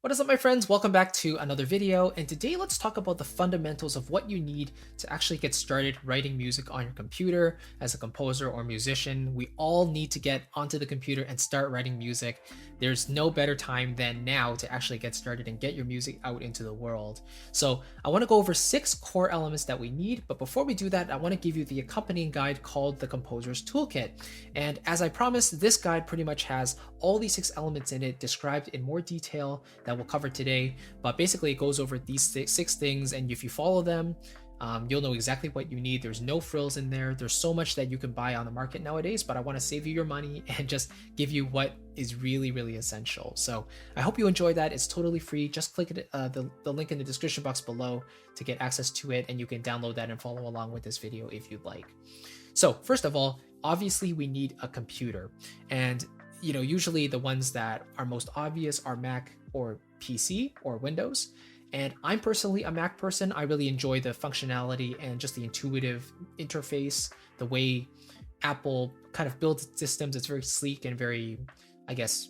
What is up, my friends? Welcome back to another video, and today let's talk about the fundamentals of what you need to actually get started writing music on your computer. As a composer or musician, we all need to get onto the computer and start writing music. There's no better time than now to actually get started and get your music out into the world. So I want to go over 6 core elements that we need, but before we do that, I want to give you the accompanying guide called the Composer's Toolkit. And as I promised, this guide pretty much has all these 6 elements in it described in more detail that we'll cover today, but basically it goes over these six things, and if you follow them, you'll know exactly what you need. There's no frills in there. There's so much that you can buy on the market nowadays, but I want to save you your money and just give you what is really essential. So I hope you enjoy that. It's totally free. Just click it, the link in the description box below to get access to it, and you can download that and follow along with this video if you'd like. So first of all, obviously we need a computer, and usually the ones that are most obvious are Mac or PC or Windows. And I'm personally a Mac person. I really enjoy the functionality and just the intuitive interface, the way Apple kind of builds systems. It's very sleek and very, I guess,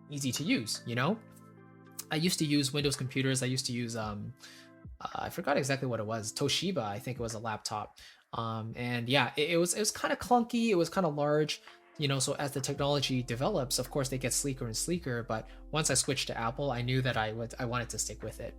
easy to use, I used to use Windows computers. I used to use, I forgot exactly what it was. Toshiba, I think it was a laptop. And yeah, it was kind of clunky. It was kind of large. So as the technology develops, of course, they get sleeker and sleeker. But once I switched to Apple, I knew that I wanted to stick with it.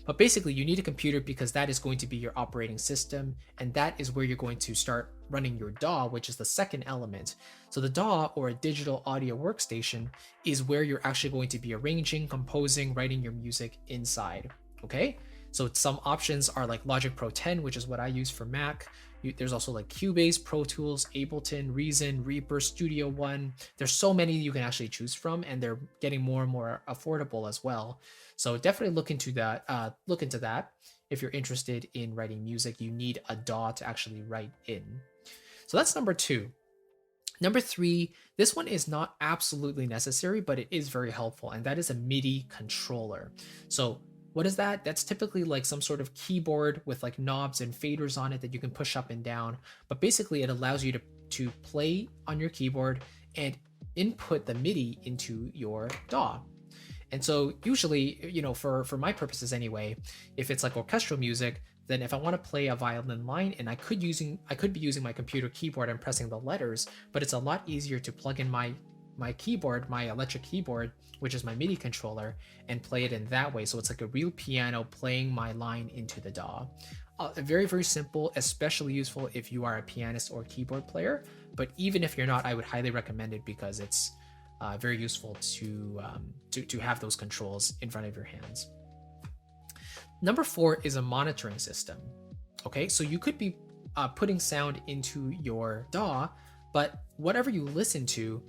But basically, you need a computer because that is going to be your operating system. And that is where you're going to start running your DAW, which is the second element. So the DAW, or a digital audio workstation, is where you're actually going to be arranging, composing, writing your music inside. Okay? So some options are like Logic Pro 10, which is what I use for Mac. There's also like Cubase, Pro Tools, Ableton, Reason, Reaper, Studio One. There's so many you can actually choose from, and they're getting more and more affordable as well. So definitely look into that. If you're interested in writing music, you need a DAW to actually write in. So that's number 2. Number 3, this one is not absolutely necessary, but it is very helpful, and that is a MIDI controller. So what is that? That's typically like some sort of keyboard with like knobs and faders on it that you can push up and down. But basically it allows you to play on your keyboard and input the MIDI into your DAW. And so usually, for my purposes anyway, if it's like orchestral music, then if I want to play a violin line, and I could be using my computer keyboard and pressing the letters, but it's a lot easier to plug in my keyboard, my electric keyboard, which is my MIDI controller, and play it in that way. So it's like a real piano playing my line into the DAW. Very simple, especially useful if you are a pianist or keyboard player. But even if you're not, I would highly recommend it because it's very useful to have those controls in front of your hands. Number 4 is a monitoring system. Okay, so you could be putting sound into your DAW, but whatever you listen to,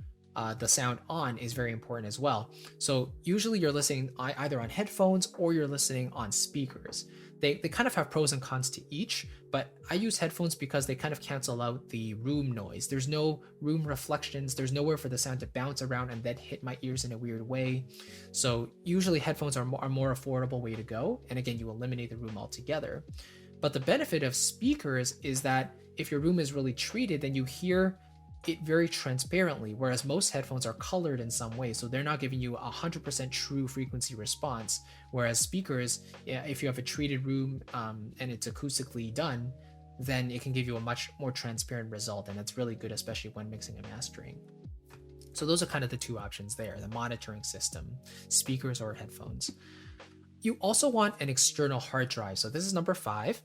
the sound on is very important as well. So usually you're listening either on headphones or you're listening on speakers. They kind of have pros and cons to each, but I use headphones because they kind of cancel out the room noise. There's no room reflections. There's nowhere for the sound to bounce around and then hit my ears in a weird way. So usually headphones are a more affordable way to go. And again, you eliminate the room altogether. But the benefit of speakers is that if your room is really treated, then you hear it very transparently, whereas most headphones are colored in some way, so they're not giving you 100% true frequency response. Whereas speakers, if you have a treated room and it's acoustically done, then it can give you a much more transparent result, and that's really good, especially when mixing and mastering. So those are kind of the 2 options there: the monitoring system, speakers or headphones. You also want an external hard drive. So this is number 5,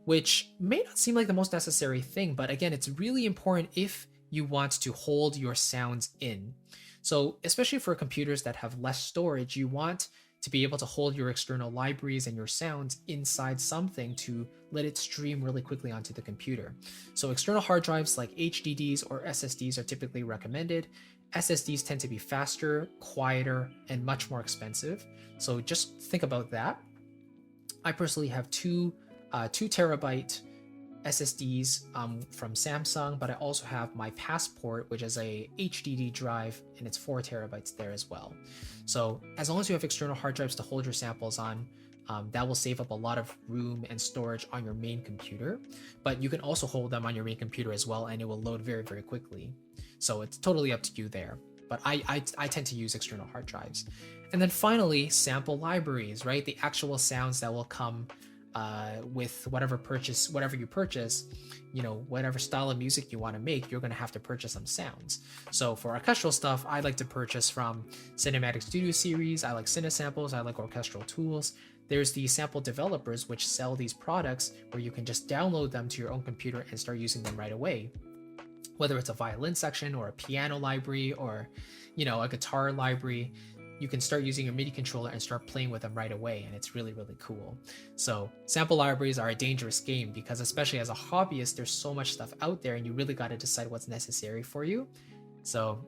which may not seem like the most necessary thing, but again, it's really important if you want to hold your sounds in. So especially for computers that have less storage, you want to be able to hold your external libraries and your sounds inside something to let it stream really quickly onto the computer. So external hard drives like HDDs or SSDs are typically recommended. SSDs tend to be faster, quieter, and much more expensive. So just think about that. I personally have two terabyte SSDs from Samsung, but I also have my Passport, which is a HDD drive, and it's 4 terabytes there as well. So as long as you have external hard drives to hold your samples on, that will save up a lot of room and storage on your main computer. But you can also hold them on your main computer as well, and it will load very quickly. So it's totally up to you there. But I tend to use external hard drives. And then finally, sample libraries, right? The actual sounds that will come with whatever you purchase, whatever style of music you want to make, you're going to have to purchase some sounds. So for orchestral stuff, I like to purchase from Cinematic Studio Series. I like Cinesamples. I like Orchestral Tools. There's the sample developers which sell these products where you can just download them to your own computer and start using them right away. Whether it's a violin section or a piano library or, a guitar library, you can start using your MIDI controller and start playing with them right away, and it's really, really cool. So sample libraries are a dangerous game because, especially as a hobbyist, there's so much stuff out there and you really got to decide what's necessary for you. So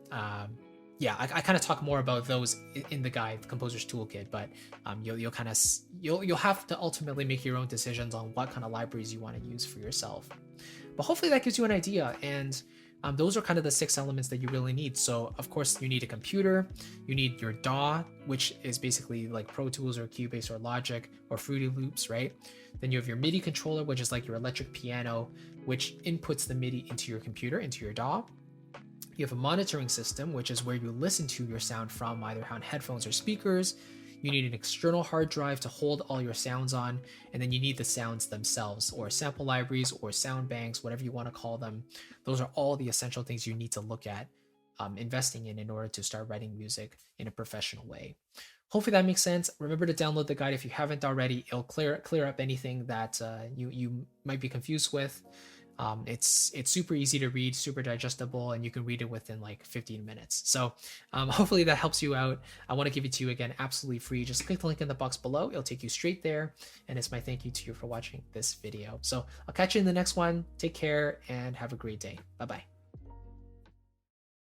yeah, I kind of talk more about those in the guide, the Composer's Toolkit, but you'll have to ultimately make your own decisions on what kind of libraries you want to use for yourself. But hopefully that gives you an idea, and those are kind of the 6 elements that you really need. So of course you need a computer, you need your DAW, which is basically like Pro Tools or Cubase or Logic or Fruity Loops, right? Then you have your MIDI controller, which is like your electric piano, which inputs the MIDI into your computer, into your DAW. You have a monitoring system, which is where you listen to your sound from, either on headphones or speakers. You need an external hard drive to hold all your sounds on, and then you need the sounds themselves, or sample libraries, or sound banks, whatever you want to call them. Those are all the essential things you need to look at investing in order to start writing music in a professional way. Hopefully that makes sense. Remember to download the guide if you haven't already. It'll clear up anything that you might be confused with. It's super easy to read, super digestible, and you can read it within like 15 minutes. So hopefully that helps you out. I want to give it to you again absolutely free. Just click the link in the box below. It'll take you straight there. And it's my thank you to you for watching this video. So I'll catch you in the next one. Take care and have a great day. Bye-bye.